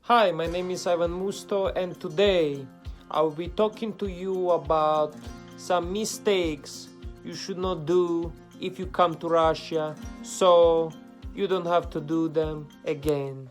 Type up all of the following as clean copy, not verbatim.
Hi, my name is Musto, and today I will be talking to you about some mistakes you should not do if you come to Russia, so you don't have to do them again.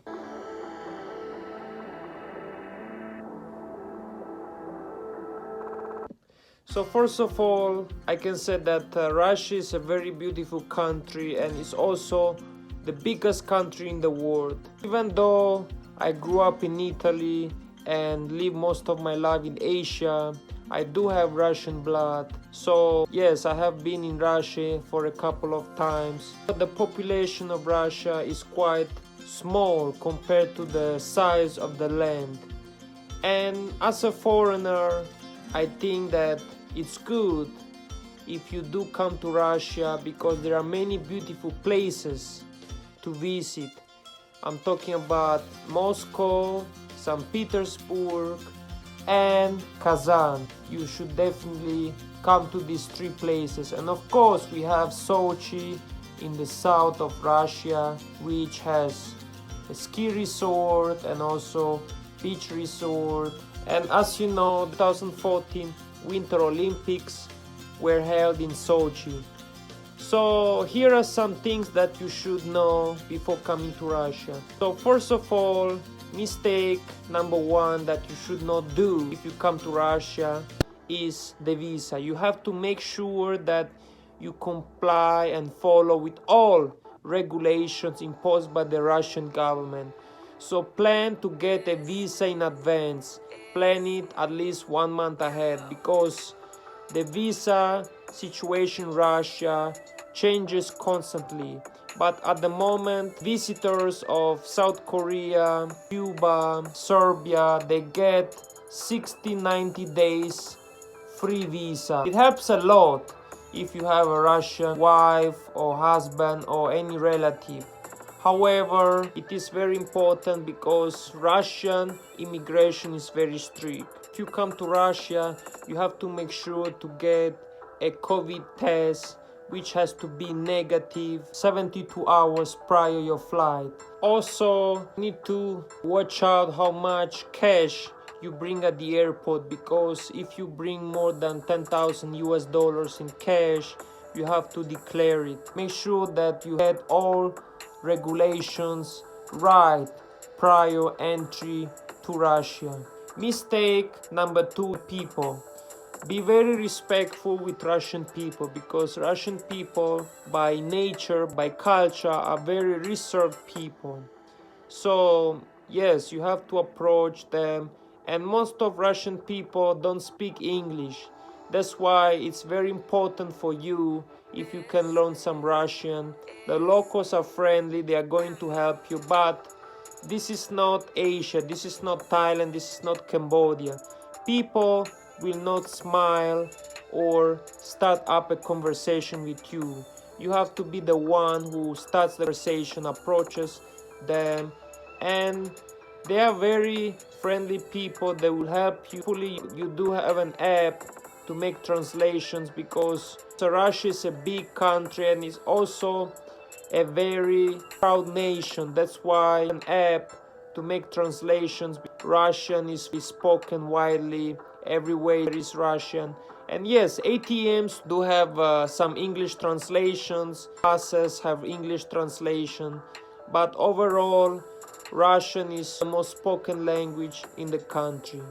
So first of all, I can say that Russia is a very beautiful country and is also the biggest country in the world. Even though I grew up in Italy and lived most of my life in Asia, I do have Russian blood. So yes, I have been in Russia for a couple of times. But the population of Russia is quite small compared to the size of the land. And as a foreigner, I think that it's good if you do come to Russia because there are many beautiful places to visit. I'm talking about Moscow, St. Petersburg, and Kazan. You should definitely come to these three places. And of course, we have Sochi in the south of Russia, which has a ski resort and also beach resort. And as you know, 2014 Winter Olympics were held in Sochi. So here are some things that you should know before coming to Russia. So first of all, mistake number one that you should not do if you come to Russia is the visa. You have to make sure that you comply and follow with all regulations imposed by the Russian government. So plan to get a visa in advance. Plan it at least 1 month ahead because the visa situation in Russia changes constantly. But at the moment, visitors of South Korea, Cuba, Serbia, they get 60-90 days free visa. It helps a lot if you have a Russian wife or husband or any relative. However, it is very important because Russian immigration is very strict. If you come to Russia, you have to make sure to get a COVID test which has to be negative 72 hours prior your flight. Also, you need to watch out how much cash you bring at the airport because if you bring more than 10,000 US dollars in cash, you have to declare it. Make sure that you had all regulations right prior entry to Russia. Mistake number two, people. Be very respectful with Russian people because Russian people by nature, by culture are very reserved people. So yes, you have to approach them, and most of Russian people don't speak English. That's why it's very important for you if you can learn some Russian. The locals are friendly, they are going to help you, but this is not Asia, this is not Thailand, this is not Cambodia. People will not smile or start up a conversation with you. You have to be the one who starts the conversation, approaches them, and they are very friendly people. They will help you. Hopefully you do have an app to make translations because Russia is a big country and is also a very proud nation. That's why an app to make translations. Russian is spoken widely everywhere is Russian. And yes, ATMs do have some English translations, buses have English translation, but overall Russian is the most spoken language in the country.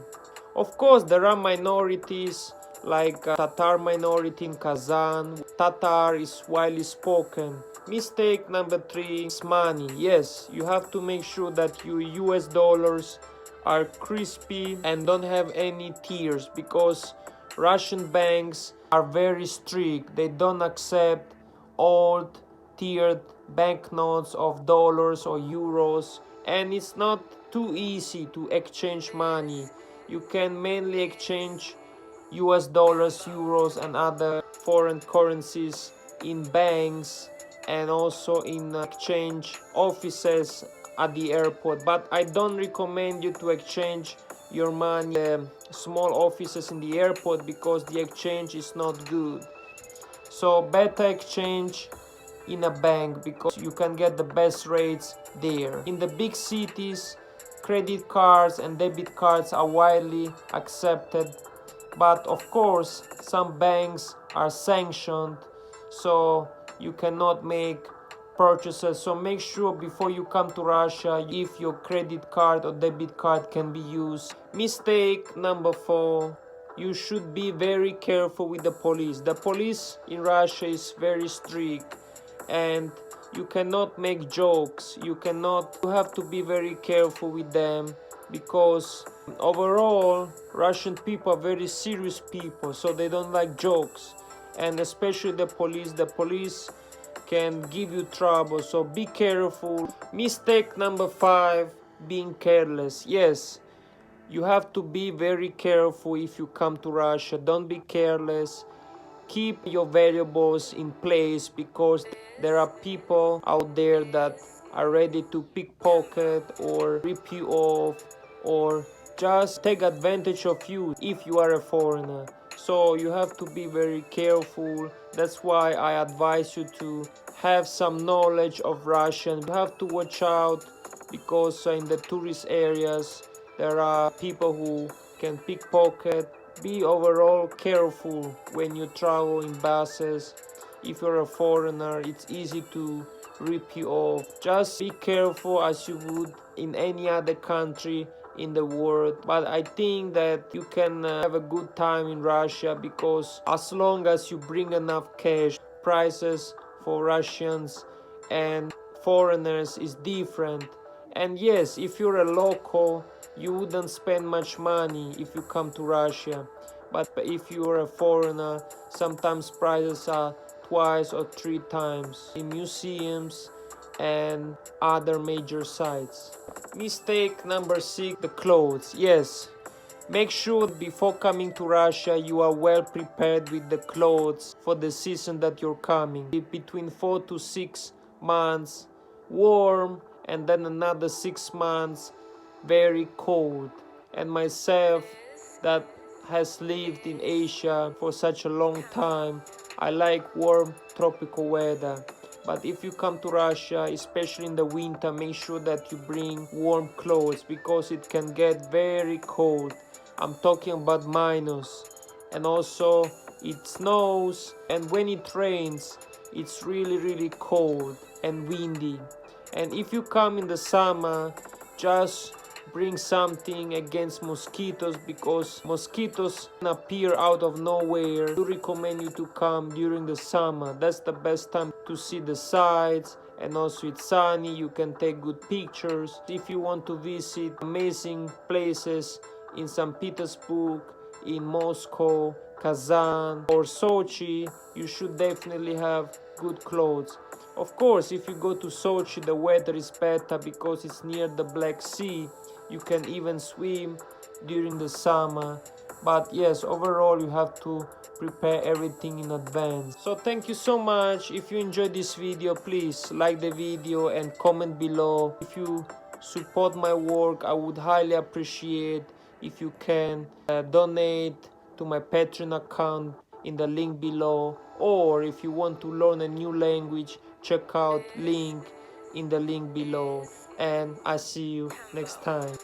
Of course, there are minorities like Tatar minority in Kazan. Tatar is widely spoken. Mistake number three is money. Yes, you have to make sure that your US dollars are crispy and don't have any tears because Russian banks are very strict. They don't accept old tiered banknotes of dollars or euros, and it's not too easy to exchange money. You can mainly exchange US dollars, euros, and other foreign currencies in banks and also in exchange offices at the airport. But I don't recommend you to exchange your money small offices in the airport because the exchange is not good. So better exchange in a bank because you can get the best rates there. In the big cities, credit cards and debit cards are widely accepted, but of course some banks are sanctioned, so you cannot make purchases. So make sure before you come to Russia if your credit card or debit card can be used. Mistake number 4, you should be very careful with the police. The police in Russia is very strict, and you cannot make jokes. You have to be very careful with them, because overall Russian people are very serious people, so they don't like jokes. And especially the police can give you trouble, so be careful. Mistake number 5, being careless. Yes, you have to be very careful if you come to Russia. Don't be careless. Keep your valuables in place, because there are people out there that are ready to pickpocket or rip you off or just take advantage of you if you are a foreigner. So you have to be very careful. That's why I advise you to have some knowledge of Russian. You have to watch out, because in the tourist areas there are people who can pickpocket. Be overall careful when you travel in buses. If you're a foreigner, it's easy to rip you off. Just be careful as you would in any other country in the world. But I think that you can have a good time in Russia, because as long as you bring enough cash, prices for Russians and foreigners is different. And yes, if you're a local, you wouldn't spend much money if you come to Russia. But if you're a foreigner, sometimes prices are twice or 3 times in museums and other major sites. Mistake number 6, the clothes. Yes, make sure before coming to Russia you are well prepared with the clothes for the season that you're coming. Between 4 to 6 months warm, and then another 6 months very cold. And myself, that has lived in Asia for such a long time, I like warm tropical weather. But if you come to Russia, especially in the winter, make sure that you bring warm clothes, because it can get very cold. I'm talking about minus. And also it snows, and when it rains it's really cold and windy. And if you come in the summer, just bring something against mosquitoes, because mosquitoes appear out of nowhere. I recommend you to come during the summer. That's the best time to see the sights, and also it's sunny, you can take good pictures. If you want to visit amazing places in St. Petersburg, in Moscow, Kazan or Sochi, you should definitely have good clothes. Of course, if you go to Sochi, the weather is better because it's near the Black Sea. You can even swim during the summer. But yes, overall you have to prepare everything in advance. So thank you so much. If you enjoyed this video, please like the video and comment below. If you support my work, I would highly appreciate if you can donate to my Patreon account in the link below, or if you want to learn a new language, check out link in the link below. And I see you next time.